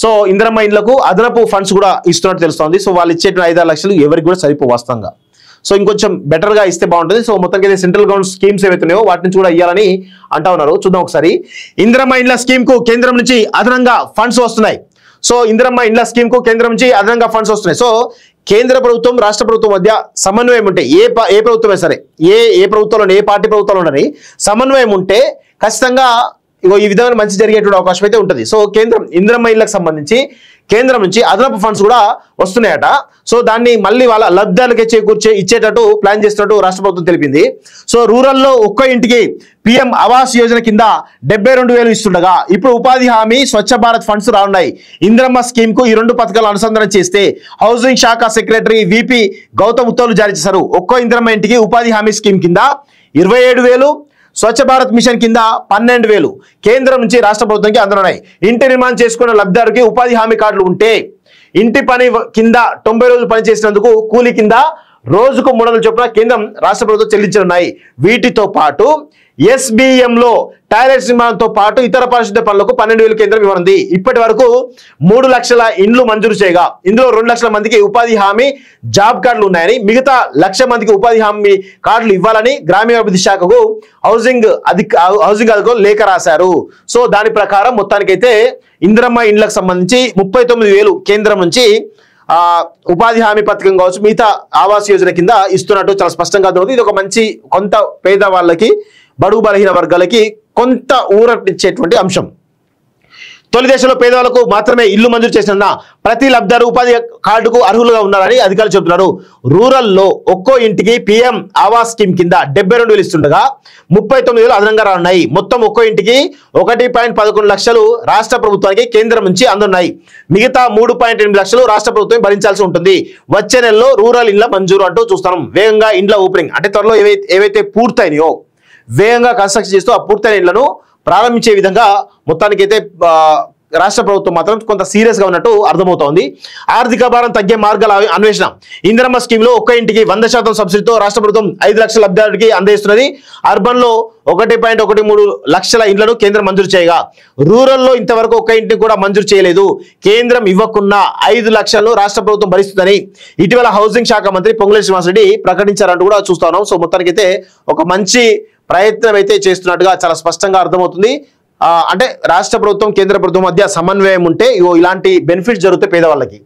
So Indiramma ఇండ్లకు అదనపు funds కూడా ఇస్తున్నట్టు తెలుస్తోంది. సో వాళ్ళు ఇచ్చే 5-6 లక్షలు ఎవరికి కూడా సరిపో వాస్తవంగా. సో ఇంకొంచెం బెటర్గా ఇస్తే బాగుంటుంది. సో మొత్తానికి అయితే సెంట్రల్ గవర్నమెంట్ స్కీమ్స్ ఏవైతున్నాయో వాటి నుంచి కూడా ఇవ్వాలని అంటా ఉన్నారు. చూద్దాం ఒకసారి. ఇందిరమ్మ ఇండ్ల స్కీమ్ కు కేంద్రం నుంచి అదనంగా ఫండ్స్ వస్తున్నాయి. సో ఇందిరమ్మ ఇండ్ల స్కీమ్ కు కేంద్రం నుంచి అదనంగా ఫండ్స్ వస్తున్నాయి. సో కేంద్ర ప్రభుత్వం రాష్ట్ర ప్రభుత్వం మధ్య సమన్వయం ఉంటే ఏ ప్రభుత్వమే సరే, ఏ ప్రభుత్వంలో ఏ పార్టీ ప్రభుత్వంలో ఉండని సమన్వయం ఉంటే ఖచ్చితంగా ఈ విధమైన మంచి జరిగేటువంటి అవకాశం అయితే ఉంటుంది. సో కేంద్రం ఇందిరమ్మ ఇళ్లకు సంబంధించి కేంద్రం నుంచి అదనపు ఫండ్స్ కూడా వస్తున్నాయట. సో దాన్ని మళ్ళీ వాళ్ళ లబ్ధాలకే ఇచ్చేటట్టు ప్లాన్ చేస్తున్నట్టు రాష్ట్ర ప్రభుత్వం తెలిపింది. సో రూరల్లో ఒక్క ఇంటికి PM ఆవాస్ యోజన కింద 72,000 ఇస్తుండగా ఇప్పుడు ఉపాధి హామీ స్వచ్ఛ భారత్ ఫండ్స్ రానున్నాయి. ఇందిరమ్మ స్కీమ్ కు ఈ 2 పథకాలు అనుసంధానం చేస్తే హౌసింగ్ శాఖ సెక్రటరీ VP గౌతమ్ ఉత్తర్వులు జారీ చేశారు. ఒక్కో ఇందిరమ్మ ఇంటికి ఉపాధి హామీ స్కీమ్ కింద 27,000, స్వచ్ఛ భారత్ మిషన్ కింద 12,000 కేంద్రం నుంచి రాష్ట్ర ప్రభుత్వానికి అందనున్నాయి. ఇంటి నిర్మాణం చేసుకున్న లబ్ధిదారుకి ఉపాధి హామీ కార్డులు ఉంటే ఇంటి పని కింద 90 రోజులు పనిచేసినందుకు కూలీ కింద రోజుకు 300 చొప్పున కేంద్రం రాష్ట్ర ప్రభుత్వం చెల్లించనున్నాయి. వీటితో పాటు SBM లో టాయిలెట్స్ నిర్మాణంతో పాటు ఇతర పారిశుద్ధ్య పనులకు 12,000 కేంద్రం ఇవ్వనుంది. ఇప్పటి వరకు 3 లక్షల ఇండ్లు మంజూరు చేయగా ఇందులో 2 లక్షల మందికి ఉపాధి హామీ జాబ్ కార్డులు ఉన్నాయని, మిగతా 1,00,000 మందికి ఉపాధి హామీ కార్డులు ఇవ్వాలని గ్రామీణాభివృద్ధి శాఖకు హౌసింగ్ అధికారులు లేఖ రాశారు. సో దాని ప్రకారం మొత్తానికైతే ఇందిరమ్మ ఇండ్లకు సంబంధించి 39,000 కేంద్రం నుంచి ఉపాధి హామీ పథకం కావచ్చు, మిగతా ఆవాస్ యోజన కింద ఇస్తున్నట్టు చాలా స్పష్టంగా అర్థమవుతుంది. ఇది ఒక మంచి కొంత పేద వాళ్ళకి, బడుగు బలహీన వర్గాలకి కొంత ఊరటిచ్చేటువంటి అంశం. తొలి దశలో పేదవాళ్లకు మాత్రమే ఇల్లు మంజూరు చేసిన ప్రతి లబ్ధిదారు ఉపాధి కార్డుకు అర్హులుగా ఉన్నారని అధికారులు చెబుతున్నారు. రూరల్లో ఒక్కో ఇంటికి PM ఆవాస్ స్కీమ్ కింద 72,000 ఇస్తుండగా 39,000 అదనంగా రానున్నాయి. మొత్తం ఒక్కో ఇంటికి 1.11 లక్షలు రాష్ట్ర ప్రభుత్వానికి కేంద్రం నుంచి అందున్నాయి. మిగతా 3.8 లక్షలు రాష్ట్ర ప్రభుత్వం భరించాల్సి ఉంటుంది. వచ్చే నెలలో రూరల్ ఇండ్ల మంజూరు అంటూ చూస్తున్నాం. వేగంగా ఇండ్ల ఓపెనింగ్ అంటే త్వరలో ఏవైతే పూర్తయినాయో వేగంగా కన్స్ట్రక్షన్ చేస్తూ ఆ పూర్తయిన ఇండ్లను ప్రారంభించే విధంగా మొత్తానికైతే రాష్ట్ర ప్రభుత్వం మాత్రం కొంత సీరియస్ గా ఉన్నట్టు అర్థమవుతోంది. ఆర్థిక భారం తగ్గే మార్గాల అన్వేషణ. ఇందిరమ్మ స్కీమ్ లో ఒక్క ఇంటికి 100% సబ్సిడీతో రాష్ట్ర ప్రభుత్వం 5 లక్షల లబ్ధిదారుడికి అందిస్తున్నది. అర్బన్ లో 1.13 లక్షల ఇండ్లను కేంద్రం మంజూరు చేయగా రూరల్లో ఇంతవరకు ఒక్క ఇంటిని కూడా మంజూరు చేయలేదు. కేంద్రం ఇవ్వకున్న 5 లక్షలను రాష్ట్ర ప్రభుత్వం భరిస్తుందని ఇటీవల హౌసింగ్ శాఖ మంత్రి పొంగులేటి శ్రీనివాసరెడ్డి ప్రకటించారంటూ కూడా చూస్తా ఉన్నాం. సో మొత్తానికైతే ఒక మంచి ప్రయత్నం అయితే చేస్తున్నట్టుగా చాలా స్పష్టంగా అర్థమవుతుంది. అంటే రాష్ట్ర ప్రభుత్వం కేంద్ర ప్రభుత్వం మధ్య సమన్వయం ఉంటే ఇలాంటి బెనిఫిట్స్ జరుగుతాయి పేదవాళ్ళకి.